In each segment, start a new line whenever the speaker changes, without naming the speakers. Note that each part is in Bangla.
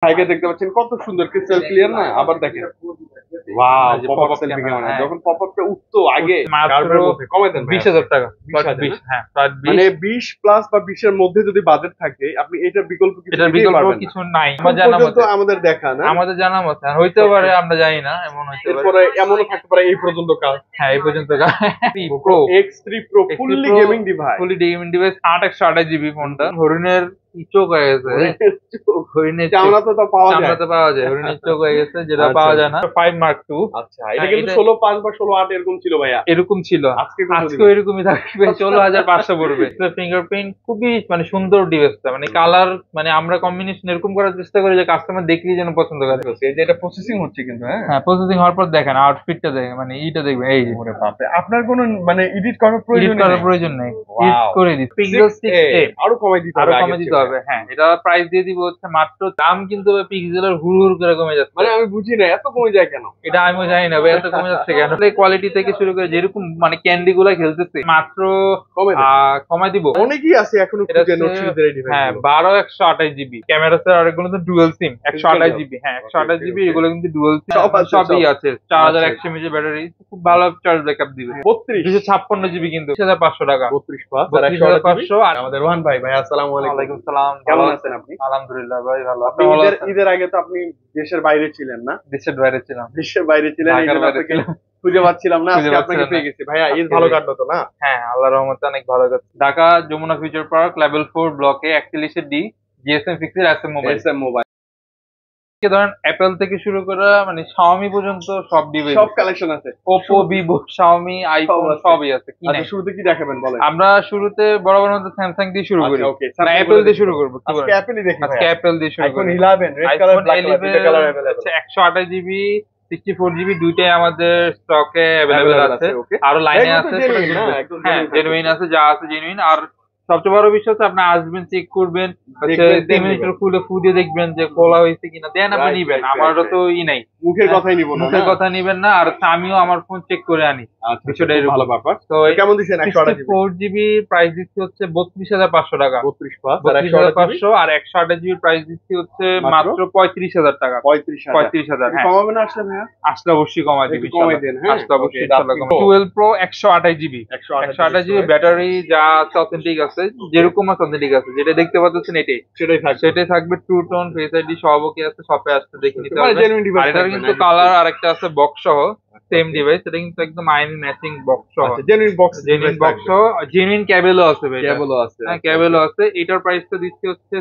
হাইকে দেখতে পাচ্ছেন কত সুন্দর ক্রিস্টাল ক্লিয়ার না। আবার দেখেন ওয়াও, পপআপ সেলফি ক্যামেরা। যখন পপআপটা উঠতো আগে কার্ভের মধ্যে কমাই দেন
20,000 টাকা।
20,000
হ্যাঁ,
মানে 20 প্লাস বা 20 এর মধ্যে যদি বাজেট থাকে আপনি এটার বিকল্প কিছু
এটার
দিতেই
বিকল্প
পারবেন না।
কিছু নাই
আমার জানা মতে আমাদের দেখা না,
আমাদের জানা মতে হইতে পারে, আমরা জানি না, এমন হইতে পারে।
এরপরে এমনও থাকতে পারে এই পর্যন্ত কাজ।
হ্যাঁ, এই পর্যন্ত
pro X3 Pro fully gaming device,
fully gaming device 8/128 GB ফোনটা। হরিণের চোখ হয়ে গেছে, হরিণের
চামড়া তো পাওয়া যায়,
চামড়াতে পাওয়া যায়, হরিণের চোখ হয়ে গেছে, যেটা পাওয়া যায় না। 5 Mark II।
আচ্ছা, এটা কিন্তু 16/5 বা 16/8 এরকম ছিল ভাইয়া।
এরকম ছিল, আজকেও এরকমই থাকবে। 16,500 পড়বে। ফিঙ্গারপ্রিন্ট খুবই মানে সুন্দর ডিভাইসটা, মানে কালার, মানে আমরা কম্বিনেশন এরকম করার চেষ্টা করি যে কাস্টমার দেখলেই যেন পছন্দ করে।
এই যে এটা প্রসেসিং হচ্ছে কিন্তু,
হ্যাঁ প্রসেসিং হওয়ার পর দেখেন আউটফিটটা দেখেন, মানে ইটা দেখবেন, এই যে
ওরে বাপ রে, আপনার কোনো মানে এডিট করার
প্রয়োজন নেই, এডিট করে দিই। পিক্সেল 6a
আরো কমাই দিতে
হবে। হ্যাঁ, এটা প্রাইস দিয়ে দিব হচ্ছে মাত্র, দাম কিন্তু পিক্সেলের হুড় করে কমে যাচ্ছে।
মানে আমি বুঝি না এত কমে যায় কেন,
এটা আমিও জানি না ভাই, এত কমে যাচ্ছে কেন। কোয়ালিটি থেকে শুরু করে যেরকম মানে ক্যান্ডি গুলা খেলতেছে, মাত্র কমাই দিব।
অনেকেই আছে এখনো খুঁজে নোট সিরিজের এই ডিভাইস।
হ্যাঁ, 12/128 জিবি ক্যামেরা স্যার, আর এগুলো তো ডুয়াল সিম। 128 জিবি, হ্যাঁ 128 জিবি, এগুলো কিন্তু ডুয়াল সিম, সবই আছে। 4100 mAh ব্যাটারি, খুব ভালো চার্জ ব্যাকআপ দিবে। 256 জিবি কিন্তু 2500 টাকা।
32,500। আর আমাদের রোহান ভাই, আসসালামু আলাইকুম।
ওয়ালাইকুম সালাম,
কেমন আছেন আপনি?
আলহামদুলিল্লাহ ভাই, ভালো।
আপনি ঈদের আগে তো আপনি দেশের বাইরে ছিলেন না?
দেশের বাইরে ছিলাম,
এই জন্য আপনাকে খুঁজে পাচ্ছিলাম না, আজকে আপনাকে পেয়ে গেছি। ভাইয়া ঈদ ভালো কাটলো তো না?
হ্যাঁ, আল্লাহর রহমতে অনেক ভালো কাটছে। Dhaka Jamuna future park level 4 ব্লকে 41D GSM fixed SM mobile. ধরেন অ্যাপেল থেকে শুরু করে মানে শাওমি পর্যন্ত সব ডিভাইস,
সব কালেকশন আছে।
ওপো, ভিভো, শাওমি, আইফোন সবই আছে।
আচ্ছা, শুরুতে কি দেখাবেন বলেন?
আমরা শুরুতে বরাবর মতো স্যামসাং দিয়ে শুরু করি।
ওকে,
অ্যাপেল দিয়ে শুরু করব।
আজকে অ্যাপেলই দেখি।
আজকে অ্যাপেল দিয়ে শুরু করি।
IPhone 11 red colour, black colour, দুটো কালার अवेलेबल।
128 জিবি, 64 জিবি, দুইটাই আমাদের স্টকে अवेलेबल আছে। আরো লাইনে আছে। হ্যাঁ, জেনুইন আছে, যা আছে জেনুইন। আর সবচেয়ে বড় বিষয় হচ্ছে আপনি আসবেন, চেক করবেন, হচ্ছে 3 মিনিটের খুলে ফু দিয়ে দেখবেন যে খোলা হয়েছে কিনা, দেন আপনি নিবেন। আমারও তো নাই,
মুখের কথাই নিব না,
মুখের কথা নিবেন না। আর আমিও আমার ফোন চেক করে আনি।
বিষয়টা ভালো ব্যাপার।
তো
কেমন দিচ্ছেন?
128 জিবি প্রাইস দিচ্ছি হচ্ছে 32,500 টাকা।
32,500।
আর 128 জিবি প্রাইস দিচ্ছি হচ্ছে মাত্র 35,000 টাকা। 35,000। হ্যাঁ,
কমাবেন আসলে ভাইয়া?
আসলে অবশ্যই কমাই দিবি,
কমাই দেন। হ্যাঁ,
আসলে অবশ্যই ইনশাআল্লাহ কমাই। 12 প্রো 128 জিবি, 128 জিবি ব্যাটারি, যা আছে অথেন্টিক আছে, যেরকম আছে অথেন্টিক আছে। যেটা দেখতে পাচ্ছেন সেটাই থাকবে। টু টোন, ফেস আইডি সব ওকে আছে, শপে আসতে দেখে নিতে পারবেন। আর এটার কিন্তু কালার আরেকটা আছে বক্স সহ, সেম ডিভাইস। এটা কিন্তু একদম আইনি ম্যাচিং বক্স সহ,
জেনুইন বক্স সহ,
জেনুইন কেবলও আছে ভাই।
কেবলও আছে।
হ্যাঁ, কেবলও আছে। এটার প্রাইসটা দিচ্ছি হচ্ছে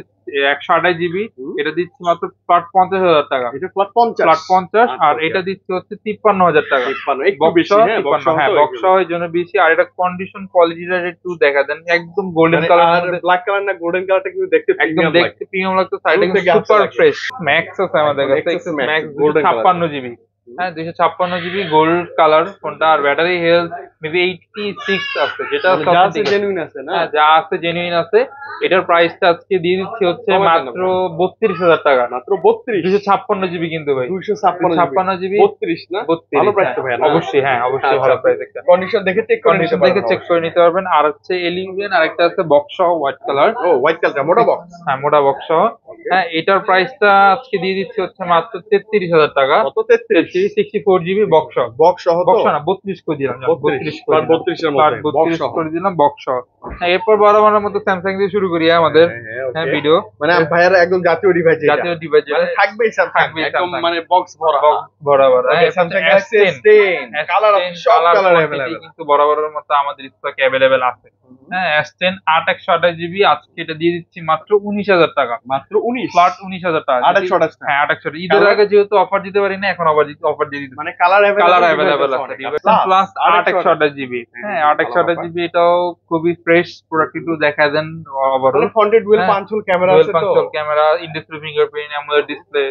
128 জিবি, এটা দিচ্ছি মাত্র ফ্ল্যাট 50,000 টাকা।
এটা ফ্ল্যাট 50।
আর এটা দিচ্ছি হচ্ছে 53,000 টাকা।
53 একটু বেশি। হ্যাঁ,
বক্স সহ এর জন্য বেশি। আর এটা কন্ডিশন কোয়ালিটিটা একটু দেখা দেন, একদম গোল্ডেন কালার,
আর ব্ল্যাক কালার না গোল্ডেন কালারটা কিন্তু দেখতে
একদম প্রিমিয়াম লাগতো। সাইডে সুপার ফ্রেশ। ম্যাক্স আছে আমাদের কাছে, ম্যাক্স 256 জিবি। হ্যাঁ, 256 জিবি গোল্ড কালার ফোনটা। আর ব্যাটারি হেলথ মেবি 86 আছে, যেটা
জেনুইন আছে না?
যা আছে জেনুইন আছে। এটার প্রাইসটা আজকে দিয়ে দিচ্ছি হচ্ছে মাত্র 32,000 টাকা।
মাত্র 32?
256 জিবি কিন্তু ভাই,
256 জিবি 32 না?
32
ভালো প্রাইস তো ভাই।
অবশ্যই, হ্যাঁ অবশ্যই ভালো প্রাইস। একটা
কন্ডিশন দেখে চেক করে নিতে পারবেন।
আর হচ্ছে এলিভেন, আরেকটা আছে বক্স সহ হোয়াইট কালার।
ও, হোয়াইট কালার মোটা বক্স।
হ্যাঁ, মোটা বক্স সহ। হ্যাঁ, এটার প্রাইসটা আজকে দিয়ে দিচ্ছি হচ্ছে মাত্র 33,000 টাকা।
কত? 33?
64 জিবি বক্স সহ।
বক্স সহ
না, 32 করে দিলাম।
32 এর মধ্যে বক্স
করে দিলাম বক্স সহ। হ্যাঁ, এরপর বরাবরের মতো স্যামসাং দিয়ে শুরু করি আমাদের ভিডিও।
মানে ভাইয়ার একদম জাতীয় ডিভাইস, মানে থাকবেই স্যামসাং, একদম মানে বক্স ভরা। স্যামসাং S10 কালার, সব কালার अवेलेबल
কিন্তু বরাবরের মতো আমাদের স্টকে अवेलेबल আছে। হ্যাঁ, S10 8/128 জিবি আজকে এটা দিয়ে দিচ্ছি মাত্র 19,000 টাকা।
মাত্র 19?
ফ্ল্যাট 19,000 টাকা।
8/128?
হ্যাঁ, 8/128। ঈদের আগে যেহেতু অফার দিতে পারি না, এখন অফার দিয়ে দিতে,
মানে কালার
अवेलेबल আছে। Plus 8/128 GB. হ্যাঁ, 8/128 জিবি, এটাও খুবই ফ্রেশ প্রোডাক্ট। একটু দেখা দেন ওভারঅল।
ফ্রন্টে ডুয়াল পাঞ্চুল ক্যামেরা আছে, তো
camera, in display fingerprint, AMOLED display,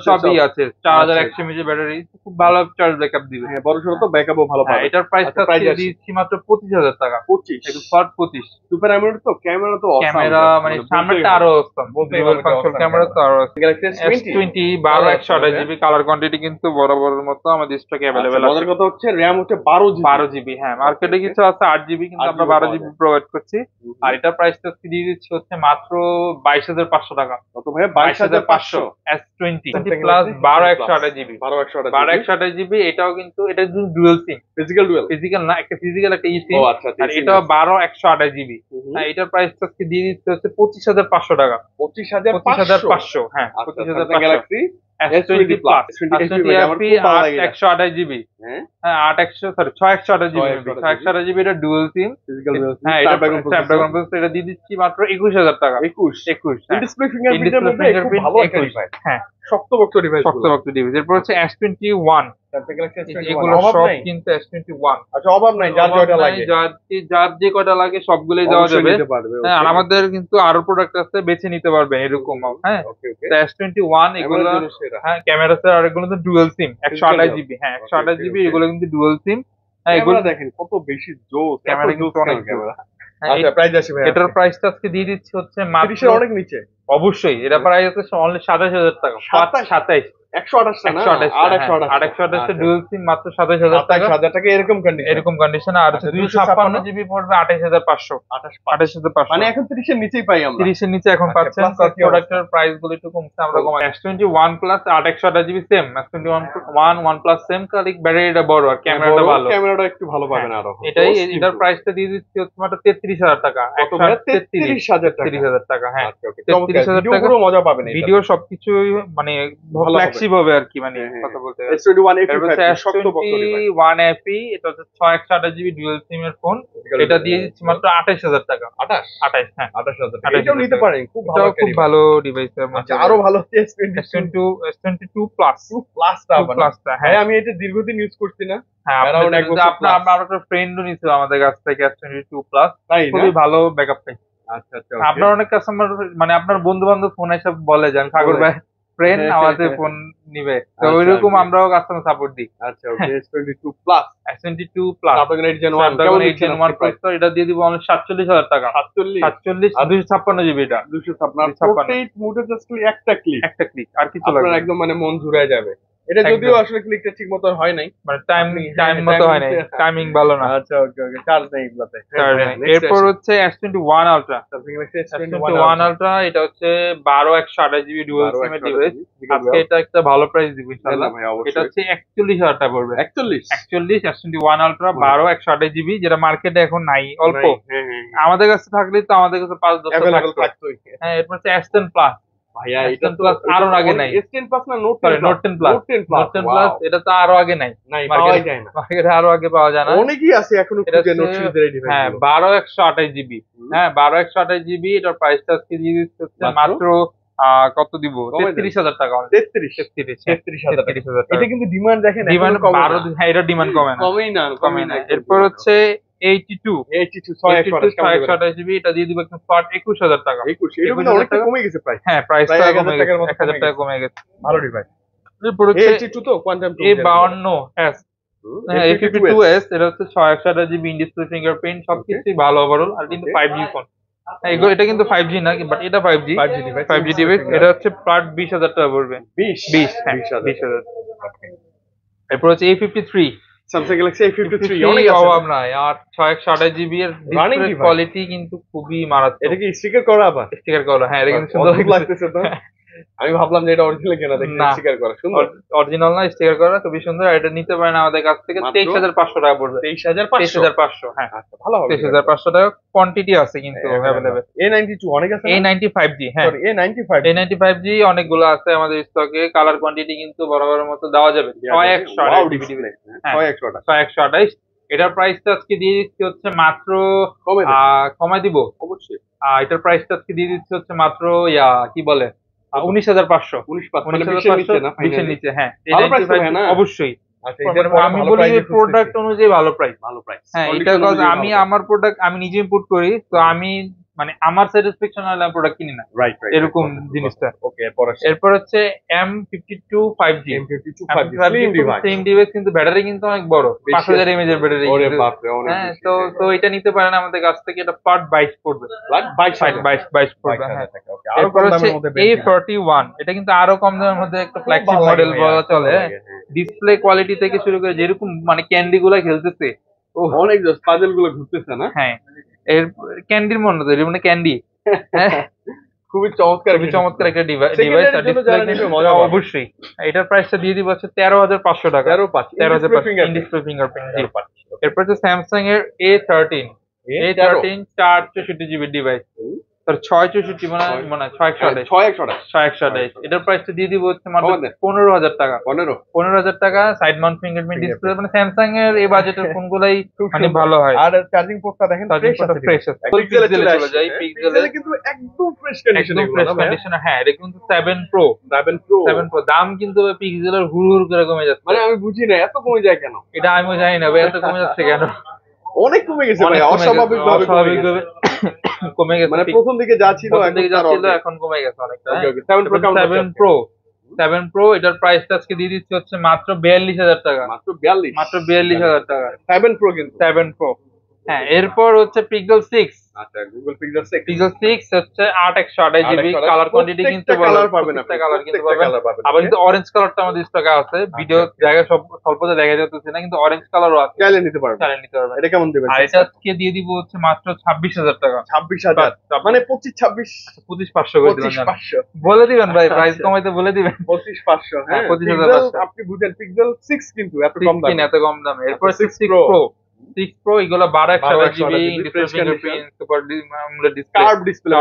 সবই আছে। 4100 mAh ব্যাটারি, খুব ভালো চার্জ ব্যাকআপ দিবে।
হ্যাঁ, বড়সড় তো ব্যাকআপও ভালো পাবে।
এটার প্রাইসটা দিচ্ছি মাত্র 25000 টাকা।
25
একদম ফ্ল্যাট 25।
সুপার অ্যামোলেড তো, ক্যামেরা তো অসাম।
ক্যামেরা মানে সামনেরটা আরো অসাম, ডুয়াল ফাংশন ক্যামেরা তো আরো।
Galaxy
S20 12128GB, colour quantity কিন্তু বরাবরের মতো আমাদের স্টকে अवेलेबल আছে।
মজার কথা হচ্ছে র‍্যাম হচ্ছে 12GB।
হ্যাঁ, মার্কেটে কিছু আছে 8GB, কিন্তু আমরা 12GB প্রোভাইড করছি। আর এটার প্রাইসটা দিয়ে দিচ্ছি হচ্ছে মাত্র 22500 টাকা।
কত ভাই? 22500।
S20 plus 12128GB। 12128GB, এটাও কিন্তু এটা ডুয়াল সিম, ফিজিক্যাল না, একটা ফিজিক্যাল একটা ই সিম। আর এটা 12128GB। হ্যাঁ, এটার প্রাইসটা দিয়ে দিচ্ছে হচ্ছে 25500 টাকা। 25500। হ্যাঁ, 25500।
Galaxy
S20 plus 128GB। হ্যাঁ, 6128GB এটা ডুয়াল সিম। হ্যাঁ, এটা স্ন্যাপড্রাগন প্রসেসর, এটা দিয়ে দিচ্ছি মাত্র 21000 টাকা।
21।
হ্যাঁ,
ডিসপ্লে ফিঙ্গারপ্রিন্টের মধ্যে খুব ভালো একটা ডিভাইস। হ্যাঁ, শক্তপোক্ত ডিভাইস।
এরপর হচ্ছে S21। এগুলো সব কিন্তু S21।
আচ্ছা, অভাব নাই, যার যেটা লাগে,
যার যে কয়টা লাগে সবগুলোই দেওয়া যাবে। হ্যাঁ, আর আমাদের কিন্তু আরো প্রোডাক্ট আছে, বেছে নিতে পারবেন এরকম। হ্যাঁ, S21 এগুলো, হ্যাঁ ক্যামেরা স্যার, আর এগুলো তো ডুয়াল সিম 128GB। হ্যাঁ, 128GB, এগুলো কিন্তু ডুয়াল সিম। হ্যাঁ, এগুলো
দেখেন কত বেশি জোস,
ক্যামেরা কিন্তু অনেক
ক্যামেরা। আচ্ছা, প্রাইস আসবে ভাই?
এটার প্রাইসটা আজকে দিয়ে দিচ্ছি হচ্ছে মাত্র
30 এর অনেক নিচে।
অবশ্যই এটা প্রাইস হচ্ছে অনলি 27000 টাকা।
27 128 না,
128 ডুয়াল সিম মাত্র 27000 টাকা।
27000 টাকা এরকম কন্ডিশন।
আর হচ্ছে 256GB পড়বে 28500। 28500
মানে এখন 30 এর নিচেই পাই আমরা।
30 এর নিচে এখন পাচ্ছেন। প্রোডাক্টের প্রাইস গুলো একটু কমছে, আমরা কমাই। S21 plus 828GB same, S21 OnePlus same, খালি ব্যাটারিটা বড় আর ক্যামেরাটা ভালো।
ক্যামেরাটা একটু ভালো পাবেন আরো।
এটার প্রাইসটা দিয়ে দিচ্ছি হচ্ছে মাত্র 33000 টাকা। 33000 টাকা। হ্যাঁ, 33000 টাকা।
পুরো মজা পাবেন।
ভিডিও সবকিছু মানে ফ্ল্যাগশিপ হবে আর কি, মানে কথা বলতে গেলে।
S21
FE, এটা হচ্ছে 6128GB ডুয়াল সিম এর ফোন। এটা দিয়ে দিচ্ছি মাত্র 28000 টাকা। 28। হ্যাঁ,
28000 টাকা। এটাও নিতে পারেন, খুব
ভালো ডিভাইস এর মধ্যে।
আচ্ছা, আরো ভালো হচ্ছে
S22 প্লাস।
হ্যাঁ, আমি এটা দীর্ঘদিন ইউজ করছি না।
হ্যাঁ, আপনার একটা ফ্রেন্ডও নিছিল আমাদের কাছ থেকে S22 প্লাস, খুবই ভালো ব্যাকআপ পাই।
আচ্ছা,
আপনার অনেক কাস্টমার, মানে আপনার বন্ধু বান্ধব ফোন এসে বলে যান সাগর ভাই ফ্রেন্ড আমাদের ফোন নিবে, তো ওইরকম আমরাও কাস্টমার সাপোর্ট দিই।
আচ্ছা, ওকে। S22 plus
Snapdragon 8 Gen 1 processor, এটা দিয়ে দিব অনলি 47000 টাকা। 47 আর 256GB। এটা
256 মোডে জাস্ট একটা ক্লিক
আর কিছু লাগবে
না, একদম মানে মন জুড়ে যাবে। এটা যদিও আসলে ক্লিকটা ঠিক মতো হয় নাই,
মানে টাইম মতো হয় নাই, টাইমিং ভালো না।
আচ্ছা, ওকে। চার্জ নেই এগুলাতে।
এরপর হচ্ছে S21 Ultra। S21 Ultra, এটা হচ্ছে 12128GB ডুয়াল সিম এর ডিভাইস। আজকে এটা একটা ভালো প্রাইস দিব ইনশাআল্লাহ। এটা হচ্ছে 41000 টাকা পড়বে। 41 S21 Ultra 12128GB, যেটা মার্কেটে এখন নাই, অল্প। আমাদের কাছে থাকলে তো আমাদের কাছে 5-10 থাকতো। হ্যাঁ, এরপর হচ্ছে S10 Plus।
ভাইয়া,
এটা তো আরো আগে নাই।
S10 Plus না, Note 10
Plus, এটা তো আরো আগে নাই,
পাওয়া যায় না
মার্কেটে, আরো আগে পাওয়া যায় না।
অনেকই আছে এখনো খুঁজে নোট সিরিজের এই ডিভাইস।
হ্যাঁ, 12128GB। হ্যাঁ, 12128GB, এটার প্রাইসটা আজকে দিয়ে দিচ্ছে হচ্ছে মাত্র কত দিব? 33000 টাকা।
33000 টাকা। এটা কিন্তু ডিমান্ড দেখেন,
ডিমান্ড 12। হ্যাঁ, এটা ডিমান্ড কমে না। এরপর হচ্ছে 82 628GB, এটা দিয়ে দিব একদম ফ্ল্যাট 21000 টাকা।
21 এটা কিন্তু অনেকটা কমে গেছে প্রাইস।
হ্যাঁ, প্রাইসটা কমে গেছে, 1000 টাকা কমে গেছে।
ভালো ডিভাইস।
এরপর হচ্ছে
82 তো কোয়ান্টাম
A52s। হ্যাঁ, A52s, এটা হচ্ছে 628GB ইন ডিসপ্লে ফিঙ্গারপ্রিন্ট, সবকিছুই ভালো ওভারঅল। আর কিন্তু 5G ফোন। এটা কিন্তু 5G না, বাট এটা 5G ডিভাইস। এটা হচ্ছে ফ্ল্যাট 20000 টাকা পড়বে। 20000। এরপর হচ্ছে A53
Samsung Galaxy A53
অনেক অভাব নাই। আর 628GB এর ডিসপ্লে কোয়ালিটি কিন্তু খুবই মারাত্মক।
এটা কি স্টিকার করা? আবার
স্টিকার করা? হ্যাঁ, এটা কিন্তু সুন্দর
লাগতেছে তো। আমি ভাবলাম যে এটা অরিজিনাল কিনা, দেখি স্টিকার করা। সুন্দর,
অরিজিনাল না, স্টিকার করা, খুবই সুন্দর। আর এটা নিতে পারেন আমাদের কাছ থেকে 23500 টাকা পড়বে। 23500। হ্যাঁ,
আচ্ছা, ভালো হবে।
23500 টাকা। কোয়ান্টিটি আছে কিন্তু अवेलेबल।
A92 অনেক আছে না?
A95G। হ্যাঁ, A95G অনেকগুলো আছে আমাদের স্টকে। কালার কোয়ান্টিটি কিন্তু বরাবরের মতো দেওয়া যাবে। 6128। এটার প্রাইসটা আজকে দিয়ে দিচ্ছি হচ্ছে মাত্র, কমাই দিব
অবশ্যই।
এটার প্রাইসটা আজকে দিয়ে দিচ্ছি হচ্ছে মাত্র কি বলে 19500। 20,000 নিচে। হ্যাঁ, অবশ্যই। আমি বলি প্রোডাক্ট অনুযায়ী ভালো প্রাইস। হ্যাঁ, এটা আমি আমার প্রোডাক্ট আমি নিজে ইম্পোর্ট করি, তো আমি মানে আমার স্যাটিসফ্যাকশন হলে আমি প্রোডাক্ট কিনি না,
রাইট
এরকম জিনিসটা।
ওকে,
এরপর হচ্ছে M52 5G স্লিম ডিভাইস, কিন্তু ব্যাটারি কিন্তু অনেক বড়, 5000 mAh এর ব্যাটারি।
ওরে বাপ রে, অনেক
হ্যাঁ,
বেশি।
তো এটা নিতে পারেন আমাদের কাছ থেকে, এটা পার্ট 22 পড়বে, 22 পড়বে। হ্যাঁ, এরপর হচ্ছে A41, এটা কিন্তু আরো কম দামের মধ্যে একটা ফ্ল্যাগশিপ মডেল বলা চলে। ডিসপ্লে কোয়ালিটি থেকে শুরু করে যেরকম মানে ক্যান্ডি গুলা খেলতেছে,
অনেক পাজল গুলো ঘুরতেছে না?
হ্যাঁ, এর ক্যান্ডির মনে তো, মানে ক্যান্ডি। হ্যাঁ,
খুবই চমৎকার
একটা ডিভাইস। অবশ্যই এটার প্রাইসটা দিয়ে দিব হচ্ছে 13,500 টাকা। 13,500 ডিসপ্লে ফিঙ্গারপ্রিন্ট। এরপর হচ্ছে স্যামসাং এর A13 464 GB ডিভাইস, 664 মানে 6128। এটার প্রাইসটা দিয়ে দিব হচ্ছে মাত্র 15,000 টাকা। 15,000 টাকা, সাইড মাউন্ট ফিঙ্গারপ্রিন্ট ডিসপ্লে। মানে স্যামসাং এর এই বাজেটের ফোনগুলাই মানে ভালো হয়।
আর চার্জিং পোর্টটা দেখেন
ফ্রেশ আছে। পিক্সেলে চলে যায়, পিক্সেলে
কিন্তু একদম ফ্রেশ কন্ডিশনে।
হ্যাঁ, এটা কিন্তু 7 Pro দাম কিন্তু পিক্সেলের হুড় করে কমে যাচ্ছে।
মানে আমি বুঝি না এত কমে যায় কেন,
এটা আমি জানি না ভাই, এত কমে যাচ্ছে কেন।
অনেক কমে গেছে ভাই, অস্বাভাবিকভাবে
কমে গেছে।
মানে প্রথম দিকে যা ছিল
এখন কমে গেছে অনেকটা। 7 Pro এটার প্রাইসটা আজকে দিয়ে দিচ্ছি হচ্ছে মাত্র 42,000 টাকা। মাত্র 42,000 টাকা
7 Pro কিন্তু
7 Pro। হ্যাঁ, এরপর হচ্ছে Pixel 6।
আচ্ছা, Google Pixel 6
হচ্ছে 8/128 GB। কালার কোয়ান্টিটি কিন্তু
কালার পাবেন,
কালার কিন্তু পাবেন। আবার কিন্তু অরেঞ্জ কালারটা আমাদের স্টকে আছে, ভিডিও জায়গায় সব স্বল্পতে দেখা যাচ্ছে না, কিন্তু অরেঞ্জ কালারও আছে,
চাইলে নিতে পারবেন। এটা কেমন দিবেন?
আর এটা আজকে দিয়ে দিব হচ্ছে মাত্র 26,000 টাকা।
26,000 মানে
25,500 করে দিবেন।
25,500
বলে দিবেন ভাই, প্রাইস কমাইতে বলে দিবেন।
25,500। হ্যাঁ,
25,500
আপনি বুঝেন Pixel 6 কিন্তু এত কম দামে,
এত কম দামে। এরপর 6 Pro এগুলো 12/128 GB display fingerprint, super
curve display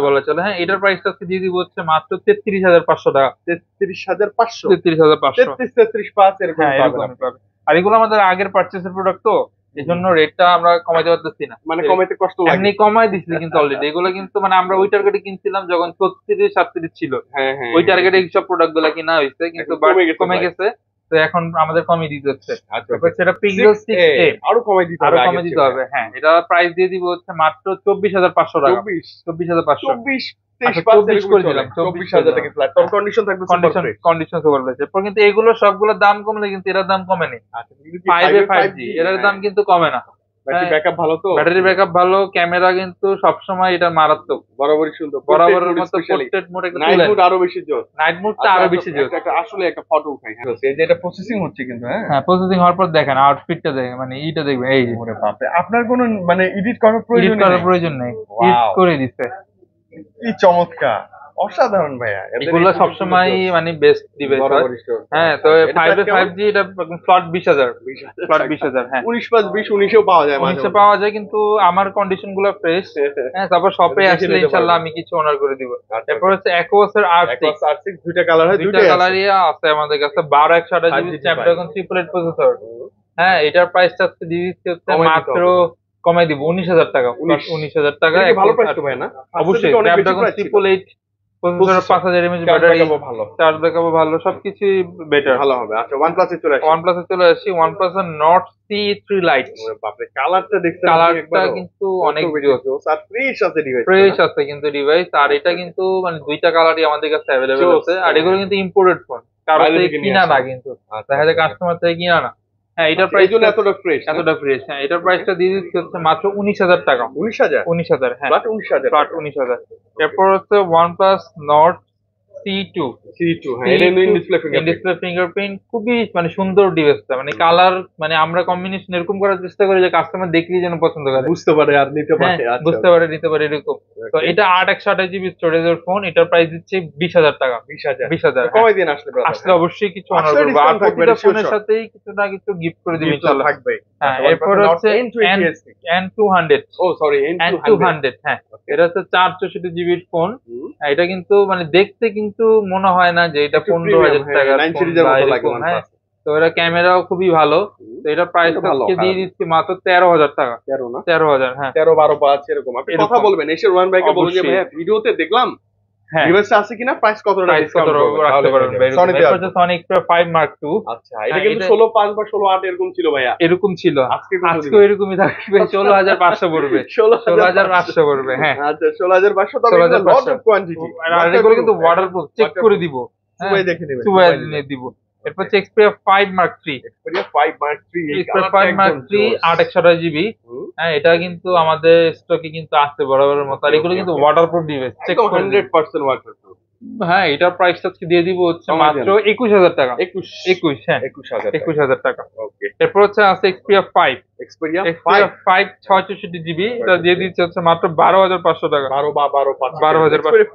বলা চলে। হ্যাঁ, এটার প্রাইসটা আজকে দিয়ে দিব হচ্ছে মাত্র 33,500 টাকা।
33,500
33,500
এরকম পাবেন।
আর এগুলো আমাদের আগের পারচেজের প্রোডাক্ট, তো এজন্য রেটটা আমরা কমাইতে পারতেছি না,
মানে কমাইতে কষ্ট লাগে।
এমনি কমাই দিচ্ছি কিন্তু অলরেডি। এগুলো কিন্তু মানে আমরা ওই টার্গেটে কিনছিলাম যখন 36-37 ছিল, ওই টার্গেটে এইসব প্রোডাক্ট গুলা কিনা হয়েছে, কিন্তু কমে গেছে, তো এখন আমাদের কমই দিতে হচ্ছে। সেটা Pixel 6a
আরো কমে দিতে
হবে। হ্যাঁ, এটা প্রাইস দিয়ে দিব হচ্ছে মাত্র 24,500 টাকা। 24,500 করে দিলাম।
24,000 টাকা ফ্ল্যাট টপ কন্ডিশন থাকবে,
কন্ডিশন সুপার ফ্রেশ। এরপর কিন্তু এগুলো সবগুলোর দাম কমলে কিন্তু এটার দাম কমেনি। 5G এর দাম কিন্তু কমে না।
ব্যাটারি ব্যাকআপ ভালো, তো
ব্যাটারি ব্যাকআপ ভালো, ক্যামেরা কিন্তু সবসময় এটা মারাত্মক,
বরাবরই সুন্দর,
বরাবরের মতো পোর্ট্রেট মোড। একটা
নাইট মোড আরো বেশি জোর,
নাইট মোডটা আরো বেশি জোর।
একটা আসলে একটা ফটো উঠাই। এই যে এটা প্রসেসিং হচ্ছে কিন্তু,
হ্যাঁ প্রসেসিং হওয়ার পর দেখেন আউটফিটটা দেখেন, মানে এইটা দেখবেন, এই যে
ওরে বাপ রে, আপনার কোনো মানে এডিট করার
প্রয়োজন নেই, এডিট করে দিচ্ছে।
কি চমৎকার, অসাধারণ ভাইয়া।
এগুলো সবসময় মানে বেস্ট ডিভাইস। হ্যাঁ, তো 5G এটা ফ্ল্যাট 20,000। হ্যাঁ,
19/20 19এও পাওয়া যায়,
19 পাওয়া যায়, কিন্তু আমার কন্ডিশন গুলো ফ্রেশ। হ্যাঁ, তারপর শপে আসলে ইনশাআল্লাহ আমি কিছু অনার করে দিব। তারপর হচ্ছে Aquos এর
R6 দুইটা কালার হয়,
দুইটা কালারই আছে আমাদের কাছে। 12/128 GB স্ন্যাপড্রাগন 888 প্রসেসর। হ্যাঁ, এটার প্রাইসটা আজকে দিয়ে দিচ্ছি হচ্ছে মাত্র কমাই দিব 19,000 টাকা। 19,000 টাকা
ভালো প্রাইস তো ভাই না?
অবশ্যই Snapdragon 888 processor, 5000 mAh battery, charge backup ভালো, সবকিছু বেটার
ভালো হবে। আচ্ছা, OnePlus এ চলে আসি।
OnePlus এর Nord C3 Lite।
ওরে বাপ রে, কালারটা দেখতে,
কালারটা কিন্তু অনেক জোস,
আর ফ্রেশ আছে ডিভাইস,
ফ্রেশ আছে কিন্তু ডিভাইস। আর এটা কিন্তু মানে দুইটা কালারই আমাদের কাছে अवेलेबल আছে। আর এগুলো কিন্তু ইম্পোর্টেড ফোন, কারণ কিনা না, কিন্তু দেখা যায় কাস্টমার থেকে কিনা না। হ্যাঁ, এটার প্রাইস
এতটা ফ্রেশ।
হ্যাঁ, এটার প্রাইসটা দিয়ে দিচ্ছি হচ্ছে মাত্র 19,000 টাকা। 19,000 হ্যাঁ,
ফ্ল্যাট 19,000।
এরপর হচ্ছে OnePlus Nord C2।
হ্যাঁ, এটা
ডিসপ্লে ফিঙ্গারপ্রিন্ট, খুবই মানে সুন্দর ডিভাইসটা। মানে কালার মানে আমরা কম্বিনেশন এরকম করার চেষ্টা করি যে কাস্টমার দেখলেই যেন পছন্দ করে,
বুঝতে পারে আর নিতে পারে।
বুঝতে পারে, নিতে পারে এরকম। তো এটা 8/128 GB স্টোরেজের ফোন, এটার প্রাইস দিচ্ছে 20,000 টাকা।
20,000 কমাই দিন, আসলে
অবশ্যই কিছু অনার করব। আর প্রতিটা ফোনের সাথেই কিছু না কিছু গিফট করে দিবেন ইনশাআল্লাহ। হ্যাঁ, এরপর হচ্ছে N200। N200 হ্যাঁ, এটা হচ্ছে 464 GB এর ফোন। এটা কিন্তু মানে দেখতে কিন্তু মনে হয় না যে এটা 15,000 টাকা। হ্যাঁ, তো এটা ক্যামেরাও খুবই ভালো। তো এটা প্রাইস আজকে দিয়ে দিচ্ছি মাত্র 13,000 টাকা। 13,000 হ্যাঁ,
13, 12, 5 এরকম। আপনি কথা বলবেন, এসে রোহান ভাইকে বলুন যে ভাইয়া ভিডিওতে দেখলাম
হ্যাঁ
ডিভাইসটা আছে কিনা, প্রাইস কত
রাখতে পারবেন। Sonic pro 5 mark 2।
আচ্ছা, এটা কিন্তু 16.5 বা 16.8 এরকম ছিল ভাইয়া।
এরকম ছিল, আজকে এরকমই থাকবে। 16,500 পড়বে। 16,500 পড়বে। হ্যাঁ
আচ্ছা, 16,500। তবে লট অফ কোয়ান্টিটি,
আর এগুলো কিন্তু ওয়াটারপ্রুফ, চেক করে দিব,
সবাই দেখে নেবেন,
সবাই নিয়ে দিব। এরপর হচ্ছে Xperia 5 Mark 3।
Xperia 5 Mark 3,
Xperia 5 Mark 3 8 GB. হ্যাঁ, এটা কিন্তু আমাদের স্টকে কিন্তু আছে বরাবরের মতো। আর এগুলো কিন্তু ওয়াটারপ্রুফ ডিভাইস, চেক
100% ওয়াটারপ্রুফ।
হ্যাঁ, এটার প্রাইসটা আজকে দিয়ে দিব হচ্ছে মাত্র 21,000 টাকা।
21
হ্যাঁ 21,000 টাকা।
ওকে,
এরপর হচ্ছে আছে Xperia 5।
Xperia
5 664 জিবি, এটা দিয়ে দিচ্ছে হচ্ছে মাত্র 12,500 টাকা।
12,500
Xperia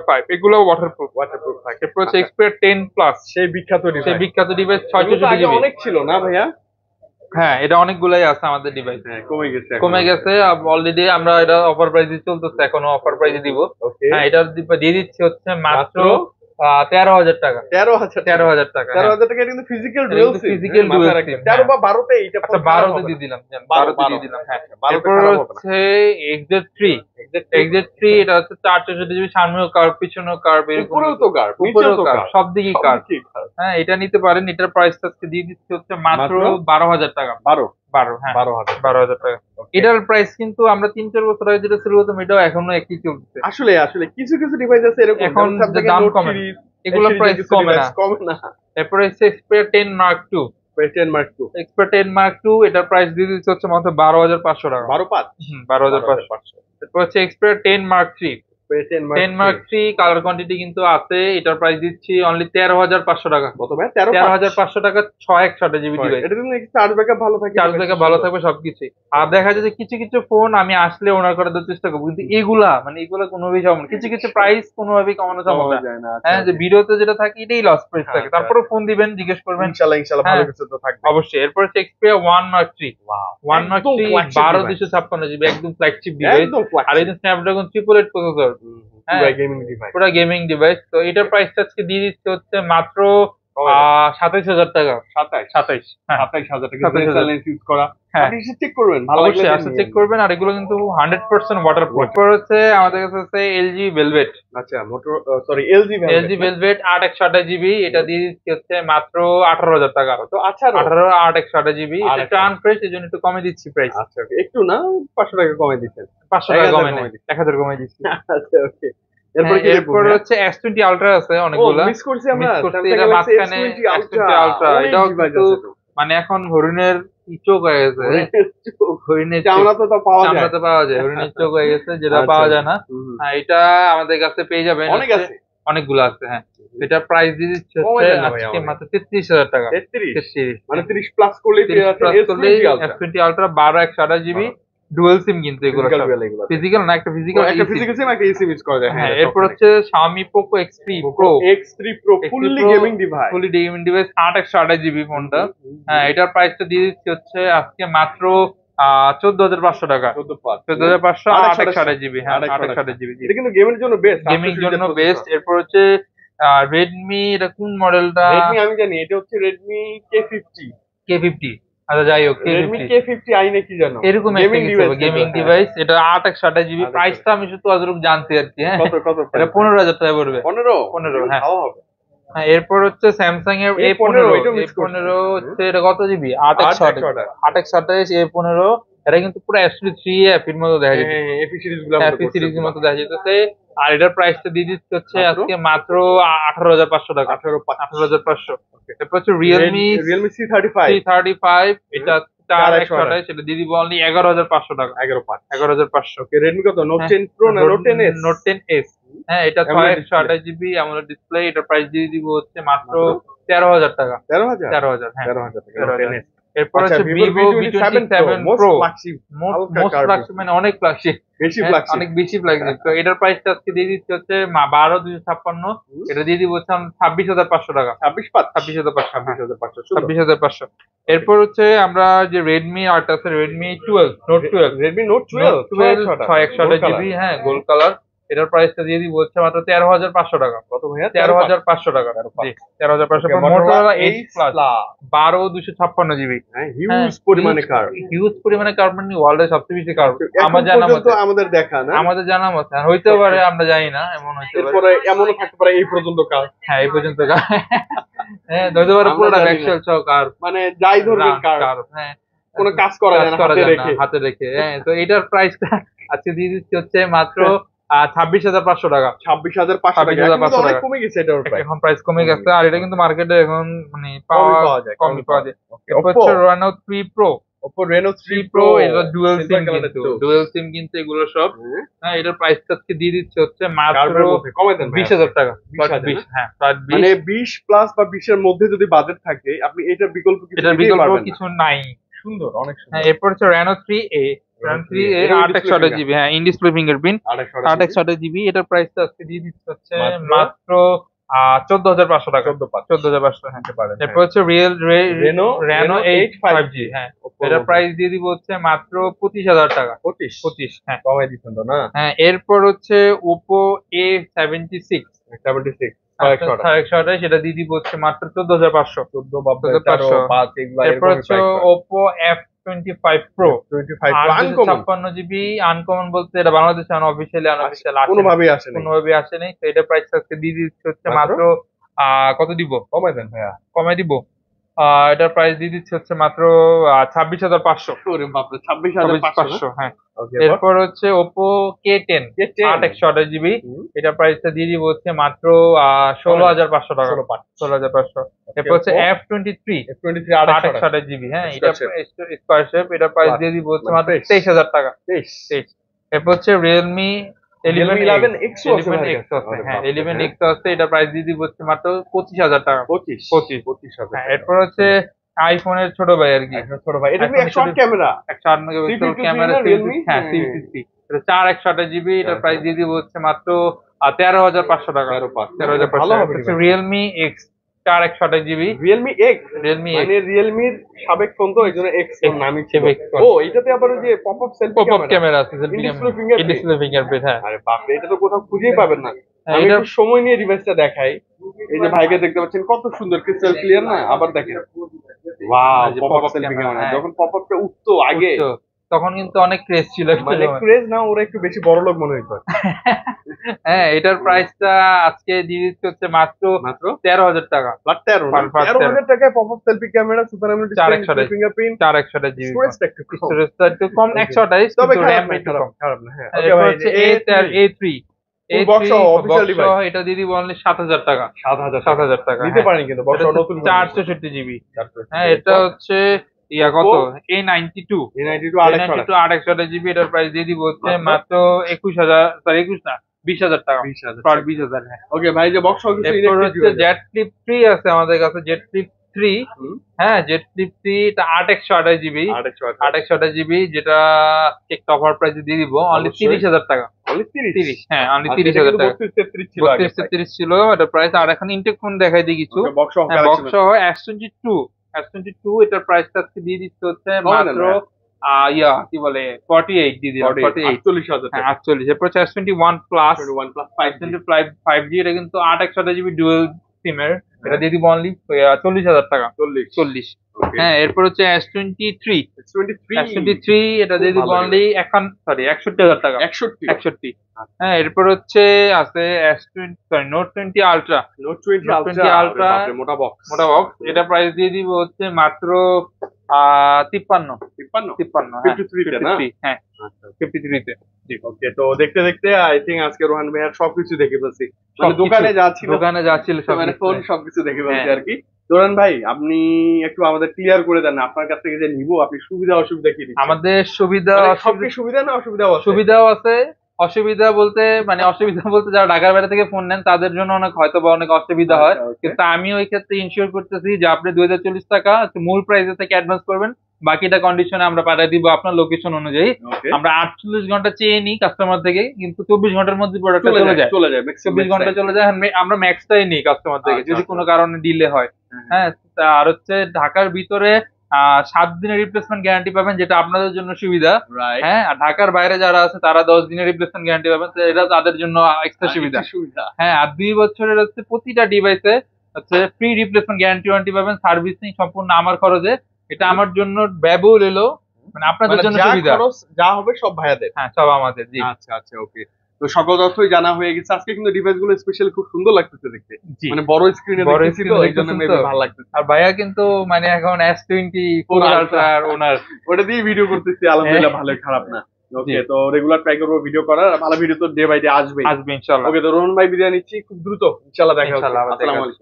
5 এগুলো ওয়াটারপ্রুফ থাকে। এরপর হচ্ছে Xperia 10 প্লাস,
সেই বিখ্যাত
ডিভাইস 664 জিবি।
অনেক ছিল না ভাইয়া?
হ্যাঁ, এটা অনেকগুলাই আছে আমাদের ডিভাইস।
হ্যাঁ,
কমে গেছে অলরেডি। আমরা এটা অফার প্রাইসে চলতেছে, এখনো অফার প্রাইসে দিব। হ্যাঁ, এটা দিয়ে দিচ্ছি হচ্ছে মাত্র 13,000 টাকা। 13,000 টাকা।
13,000 টাকা কিন্তু ফিজিক্যাল ডুয়াল সিম। 13 বা 12 তে এটা।
আচ্ছা, 12 তে দিয়ে দিলাম। 12 তে দিয়ে দিলাম। হ্যাঁ, এরপর হচ্ছে XZ3। এটা হচ্ছে 464 জিবি, সামনেও কার্ভ, পিছনেও কার্ভ,
উপরেও তো কার্ভ, নিচেও তো কার্ভ,
সব দিকেই কার্ভ। হ্যাঁ, এটা নিতে পারেন। এটার প্রাইস আজকে দিয়ে দিচ্ছি হচ্ছে মাত্র 12,000 টাকা। 12 হ্যাঁ 12,000 টাকা। এটার প্রাইস কিন্তু আমরা 3-4 বছর আগে যেটা ছিল এটাও এখনো একই চলছে।
আসলে কিছু ডিভাইস আছে এরকম,
এখন দাম কমে, এগুলো প্রাইস কমে না। এরপরে হচ্ছে Xperia 10 Mark 2। Xperia 10 Mark 2 এটার প্রাইস দিয়ে দিচ্ছে হচ্ছে মাত্র 12,500 টাকা। 12,500। এরপর হচ্ছে Xperia 10 Mark 3। 10 Mark 3 colour quantity কিন্তু আছে। এটার প্রাইস দিচ্ছি অনলি 13,500 টাকা।
কত ভাই?
13,500 টাকা। 6/1 জিবি ডিভাইস।
এটা কিন্তু চার্জ ব্যাকআপ ভালো থাকে,
ভালো থাকবে সবকিছু। আর দেখা যায় যে কিছু ফোন আমি আসলে ওনার করে দেওয়ার চেষ্টা করবো, কিন্তু এগুলা কোনোভাবেই সম্ভব না। কিছু প্রাইস কোনোভাবেই কমানো সম্ভব না। হ্যাঁ, যে ভিডিওতে যেটা থাকে এটাই লস প্রাইস থাকে। তারপরে ফোন দিবেন, জিজ্ঞেস করবেন,
ইনশাআল্লাহ ভালো কিছু তো থাকবে
অবশ্যই। এরপর হচ্ছে Xperia 1 Mark 3। 1 Mark 3 12,256 জিবি, একদম ফ্ল্যাগশিপ ডিভাইস। আর এই যে Snapdragon 888 প্রসেসর, পুরো গেমিং ডিভাইস। তো এটার প্রাইসটা আজকে দিয়ে দিচ্ছে হচ্ছে মাত্র 27,000 টাকা।
27,000 টাকা ইউজ করা।
হ্যাঁ,
চেক করবেন, ভালো লাগলে
চেক করবেন। আর এগুলো কিন্তু 100% ওয়াটারপ্রুফ। এরপর হচ্ছে আমাদের কাছে আছে LG Velvet।
আচ্ছা, LG
Velvet 8/128 জিবি। এটা দিয়ে দিচ্ছি হচ্ছে মাত্র 18,000 টাকা।
তো আচ্ছা,
18 8/128 জিবি। এটা আনফ্রেশ, এই জন্য একটু কমে দিচ্ছি প্রাইস।
আচ্ছা, একটু না, 500 টাকা কমে দিচ্ছেন।
500 টাকা কমে না, 1,000 কমে দিচ্ছি।
আচ্ছা, ওকে।
এরপর হচ্ছে S20 Ultra আছে অনেকগুলো।
মিস করছি আমরা।
এটা মাঝখানে S20 Ultra, এটাও কিন্তু মানে এখন হরিণের চোখ হয়ে গেছে। হরিণের
চামড়া তো পাওয়া যায়।
হরিণের চোখ হয়ে গেছে, যেটা পাওয়া যায় না। এটা আমাদের কাছে পেয়ে যাবেন, অনেকগুলো আছে। হ্যাঁ, এটা প্রাইস দিয়ে দিচ্ছে আজকে মাত্র 33,000 টাকা। 33
মানে 30 প্লাস করলেই
S20 Ultra 12/128 GB. Dual SIM কিন্তু এগুলো ফিজিক্যাল না, একটা ফিজিক্যাল
সিম, একটা ইসিম ইউজ করা যায়।
হ্যাঁ, এরপর হচ্ছে Xiaomi Poco X3 Pro
fully gaming
device 8/128 GB ফোনটা। হ্যাঁ, এটার প্রাইসটা দিয়ে দিচ্ছি হচ্ছে আজকে মাত্র 14,500 টাকা। 14,500 8/128 জিবি। হ্যাঁ, 8/128 জিবি।
এটা কিন্তু গেমের জন্য বেস্ট।
এরপর হচ্ছে Redmi, এটা কোন মডেলটা?
Redmi আমি জানি, এটা হচ্ছে Redmi K50।
আচ্ছা, যাই হোক,
Redmi K50i নাকি জানো,
এরকম গেমিং ডিভাইস। এটা 8/128 জিবি। প্রাইসটা আমি শুধু অতটুকু জানতে আর কি। হ্যাঁ,
কত?
এটা 15,000 টাকা পড়বে। 15 হ্যাঁ। হ্যাঁ, এরপর হচ্ছে স্যামসাং এর A15 হচ্ছে, এটা কত জিবি? 8/128 A15। এটা কিন্তু পুরো S23 এর মতো দেখা যাচ্ছে।
এপি
সিরিজের মতো দেখা যাচ্ছে। আর এটার প্রাইসটা দিয়ে দিচ্ছে হচ্ছে আজকে মাত্র 18,500 টাকা। 18,500। এরপর হচ্ছে Realme C35। এটা 4/128, সেটা দিয়ে দিব অনলি 11,500 টাকা। 11,500।
ওকে, Redmi কত? Note 10 Pro না Note 10s?
Note 10s। হ্যাঁ, এটা 6/128 জিবি AMOLED ডিসপ্লে। এটার প্রাইস দিয়ে দিব হচ্ছে মাত্র 13,000 টাকা। 13,000 হ্যাঁ, 13,000। এরপর হচ্ছে Vivo V27 Pro, most flagship, মানে অনেক ফ্ল্যাগশিপ, অনেক বেশি ফ্ল্যাগশিপ। তো এটার প্রাইসটা আজকে দিয়ে দিচ্ছে হচ্ছে 12,256। এটা দিয়ে দিব হচ্ছে 26,500 টাকা। 26,500। এরপর হচ্ছে আমরা যে Redmi আরটা আছে, Redmi Note 12 6/128 জিবি। হ্যাঁ, গোল্ড কালার। এটার প্রাইসটা দিয়ে দিব হচ্ছে মাত্র 13,500 টাকা।
কত ভাইয়া?
13,500 টাকা। জি 13,500 টাকা। Motorola Edge Plus 12 256 GB.
Huge পরিমাণে কার্ভ,
হিউজ পরিমাণে কার্ভ, মানে ওয়ার্ল্ডের সবচেয়ে বেশি কার্ভ আমার জানা মতে,
আমাদের দেখা না,
আমাদের জানা মতে। হইতে পারে, আমরা জানি না, এমন হইতে পারে।
এরপরে এমনও থাকতে পারে এই পর্যন্ত কার্ভ।
হ্যাঁ এই পর্যন্ত কার্ভ। হ্যাঁ হইতে পারে পুরোটা ব্যাকশেল সহ কার্ভ,
মানে যাই ধরনের কার্ভ। হ্যাঁ কোনো কাজ করা যায় না হাতে রেখে।
হ্যাঁ তো এটার প্রাইসটা আজকে দিয়ে দিচ্ছি হচ্ছে মাত্র 26,500 টাকা।
26,500 টাকা অনেক কমে গেছে, এটার প্রাইস
এখন প্রাইস কমে গেছে। আর এটা কিন্তু মার্কেটে এখন মানে কমই পাওয়া যায়।
Oppo
Reno 3 Pro,
Oppo Reno 3
Pro, এটা ডুয়াল সিম কিন্তু এগুলো সব। হ্যাঁ এটার প্রাইসটা আজকে দিয়ে দিচ্ছে হচ্ছে মাত্র
কমে দেন
20,000 টাকা।
20,000
হ্যাঁ
মানে 20 প্লাস বা 20 এর মধ্যে যদি বাজেট থাকে, আপনি এটার বিকল্প
কিছু নাই।
সুন্দর, অনেক সুন্দর।
হ্যাঁ এরপর হচ্ছে Reno 3A, 8/8GB। হ্যাঁ ইন ডিসপ্লে ফিঙ্গারপ্রিন্ট, 8/8GB। এটার প্রাইসটা আজকে দিয়ে দিচ্ছে হচ্ছে মাত্র 14,500 টাকা। 14,500। হ্যাঁ এরপর হচ্ছে Reno 8 5G। হ্যাঁ এটার প্রাইস দিয়ে দিব হচ্ছে মাত্র 25,000 টাকা। 25। হ্যাঁ
কমাই দিচ্ছেন তো না?
হ্যাঁ এরপর হচ্ছে Oppo A76, 628, সেটা দিয়ে দিব হচ্ছে মাত্র 14,500।
14,500।
এরপর হচ্ছে Oppo F25 Pro, 856GB। Uncommon বলতে এটা বাংলাদেশে অফিসিয়ালি আনঅফিসিয়াল কোনোভাবেই আসেনি। তো এটা প্রাইস আজকে দিয়ে দিচ্ছে হচ্ছে মাত্র কত দিব?
কমাই দেন ভাইয়া,
কমাই দিব। এটার প্রাইস দিয়ে দিচ্ছে হচ্ছে মাত্র 26,500।
ওরে বাপ রে, 26,500।
হ্যাঁ এরপর হচ্ছে Oppo K10, 8/128GB। এটা প্রাইসটা দিয়ে দিব হচ্ছে মাত্র 16,500 টাকা। 16,500। এরপর হচ্ছে F23, 8/128GB। হ্যাঁ এটা স্কয়ার শেপ। এটা প্রাইস দিয়ে দিব হচ্ছে মাত্র 23,000 টাকা। 23। এরপর হচ্ছে Realme 11X আছে। হ্যাঁ 11X আছে। এটা প্রাইস দিয়ে দিব হচ্ছে মাত্র 25,000 টাকা। 25,000। হ্যাঁ এরপর হচ্ছে আইফোনের ছোট ভাই আর কি,
ছোট ভাই। এটা কি 108 ক্যামেরা,
108 মেগাপিক্সেল ক্যামেরা। হ্যাঁ 350। এটা 4/128GB। এটার প্রাইস দিয়ে দিব হচ্ছে মাত্র 13,500 টাকা। 13,500। ভালো হবে। Realme X, 4/128GB।
Realme X মানে Realme এর সাবেক ফোন তো, এইজন্য X এর নামই ছিল। ও এটাতে আবার ওই যে পপআপ
ক্যামেরা আছে, ডিসপ্লে ফিঙ্গারপ্রিন্ট। হ্যাঁ
আরে বাপ রে, এটা তো কোথাও খুঁজেই পাবেন না। আমি একটু সময় নিয়ে ডিভাইসটা দেখাই। এই যে ভাইকে দেখতে পাচ্ছেন, কত সুন্দর ক্রিস্টাল ক্লিয়ার না? আবার দেখেন, ওয়াও, পপআপ সেলফি ক্যামেরা। যখন পপআপটা উঠতো আগে,
তখন কিন্তু অনেক ক্রেজ ছিল।
মানে ক্রেজ না, ওরা একটু বেশি বড় লোক মনে হইতো।
হ্যাঁ এটার প্রাইসটা আজকে দিয়ে দিচ্ছে হচ্ছে মাত্র 13,000 টাকা।
13,000 টাকায় popup selfie camera, super AMOLED display, fingerprint,
4/128GB।
স্টোরেজটা
একটু কম, 128,
তবে
RAM একটু কম।
খারাপ না। হ্যাঁ ওকে ভাই,
A3 এটা দিয়ে দিব অনলি 7,000 টাকা। 7,000 টাকা
নিতে পারেন কিন্তু বক্স নতুন
464GB। হ্যাঁ এটা হচ্ছে কত? A92 8/128GB। এটার প্রাইস দিয়ে দিব হচ্ছে মাত্র 21,000, সরি 21 না, 20,000 টাকা। 20,000। হ্যাঁ
ওকে ভাই, যে বক্স
এরপর হচ্ছে Z Flip 3 আছে আমাদের কাছে। Z Flip 3, হ্যাঁ Z Flip 3 এটা 8/128GB। 8/128GB, যেটা একটা অফার প্রাইসে দিয়ে দিব অনলি 30,000 টাকা।
অনলি 30?
হ্যাঁ অনলি 30,000 টাকা। 32-33 ছিল এটা প্রাইস। আর এখন ইনটেক ফোন দেখাই দিই কিছু।
বক্স
সহ S22, এটার প্রাইসটা আজকে দিয়ে দিচ্ছে হচ্ছে মাত্র কি বলে 48 দিয়ে দিলাম।
48,000
টাকা। 48। এরপর হচ্ছে S21 Plus 5G। এটা কিন্তু 8/128GB ডুয়াল সিমের। এটা দিয়ে দিব অনলি 40,000 টাকা। 40। হ্যাঁ এরপর হচ্ছে S23, এটা দিয়ে দিব অনলি 61,000 টাকা। 61। হ্যাঁ এরপর হচ্ছে আছে Note 20 Ultra,
মোটা বক্স।
এটা প্রাইস দিয়ে দিব হচ্ছে মাত্র 53। হ্যাঁ 53। হ্যাঁ 53 তে।
ওকে, তো দেখতে দেখতে আই থিঙ্ক আজকে রোহান ভাইয়ার সবকিছু দেখে ফেলছি। মানে দোকানে যা ছিল মানে ফোন সবকিছু দেখে ফেলছি আর কি। রোহান ভাই, আপনি একটু আমাদের ক্লিয়ার করে দেন, আপনার কাছ থেকে যে নিবো, আপনি সুবিধা অসুবিধা কি দিচ্ছেন?
আমাদের সুবিধা,
সবকি সুবিধা না
সুবিধাও আছে, অসুবিধা বলতে যারা ঢাকার বাইরে থেকে ফোন নেন তাদের জন্য হয়তো অনেক অসুবিধা হয়। কিন্তু আমি ওই ক্ষেত্রে ইনশিওর করতেছি যে আপনি 2040 টাকা মূল প্রাইসে থেকে অ্যাডভান্স করবেন, বাকিটা কন্ডিশনে আমরা পাঠিয়ে দিব আপনার লোকেশন অনুযায়ী। আমরা 48 ঘন্টা চেয়ে নিই কাস্টমার থেকে, কিন্তু 24 ঘন্টার মধ্যে প্রোডাক্টটা চলে যায়। 24 ঘন্টা চলে যায়। আমরা ম্যাক্সটাই নিই কাস্টমার থেকে যদি কোনো কারণে ডিলে হয়। হ্যাঁ আর হচ্ছে ঢাকার ভিতরে 7 দিনের রিপ্লেসমেন্ট গ্যারান্টি পাবেন, যেটা আপনাদের জন্য সুবিধা।
রাইট।
হ্যাঁ, আর ঢাকার বাইরে যারা আছে তারা 10 দিনের রিপ্লেসমেন্ট গ্যারান্টি পাবেন, তো এটা তাদের জন্য এক্সট্রা সুবিধা। হ্যাঁ, আর 2 বছরের হচ্ছে প্রতিটা ডিভাইসে হচ্ছে ফ্রি রিপ্লেসমেন্ট গ্যারান্টি ওয়ারেন্টি পাবেন, সার্ভিসিং সম্পূর্ণ আমার খরচে। এটা আমার জন্য ব্যয়বহুল এলো, মানে আপনাদের জন্য সুবিধা।
যা হবে সব ভাইয়াদের।
হ্যাঁ, সব আমাদের। জি
আচ্ছা আচ্ছা, ওকে। তো সকল তথ্যই জানা হয়ে গেছে। আজকে কিন্তু ডিভাইস গুলো স্পেশালি খুব সুন্দর লাগতেছে দেখতে, মানে বড় স্ক্রিনে দেখতেছি তো এই জন্য মেবি ভালো লাগতেছে।
আর ভাইয়া কিন্তু মানে এখন S24 আলট্রা আর ওনার
ওটা দিয়ে ভিডিও করতেছি, আলহামদুলিল্লাহ ভালোই, খারাপ না। ওকে, তো রেগুলার ট্রাই করবো ভিডিও করার, ভালো ভিডিও তো ডে বাই ডে আসবে
ইনশাআল্লাহ।
ওকে, তো রোহন ভাই বিদায় নিচ্ছি, খুব দ্রুত ইনশাআল্লাহ দেখা হবে।
ইনশাআল্লাহ।
আসসালামু আলাইকুম।